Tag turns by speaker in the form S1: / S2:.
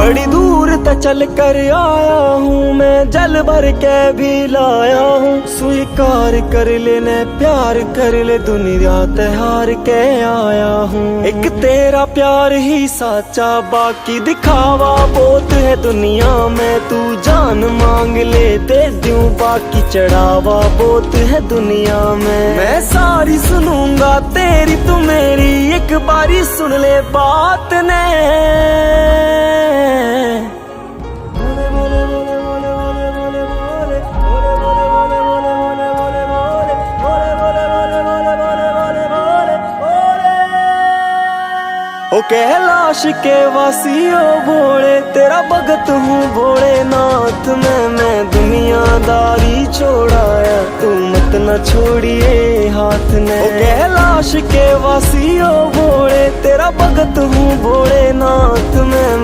S1: बड़ी दूर तक चल कर आया हूँ मैं, जल भर के भी लाया हूँ। स्वीकार कर लेने प्यार कर ले, दुनिया त्योहार के आया हूँ। एक तेरा प्यार ही साचा, बाकी दिखावा बहुत है दुनिया में। तू जान मांग ले दे दूं, बाकी चढ़ावा बहुत है दुनिया में। मैं सारी सुनूंगा तेरी तू मेरी, एक बारी सुन ले बात ने। ओ कैलाश के वासियों भोले, तेरा भगत हूँ भोलेनाथ मैं दुनियादारी छोड़ाया, तू मत न छोड़िए हाथ ने। ओ कैलाश के वासियों भोले, तेरा भगत हूँ भोलेनाथ मैं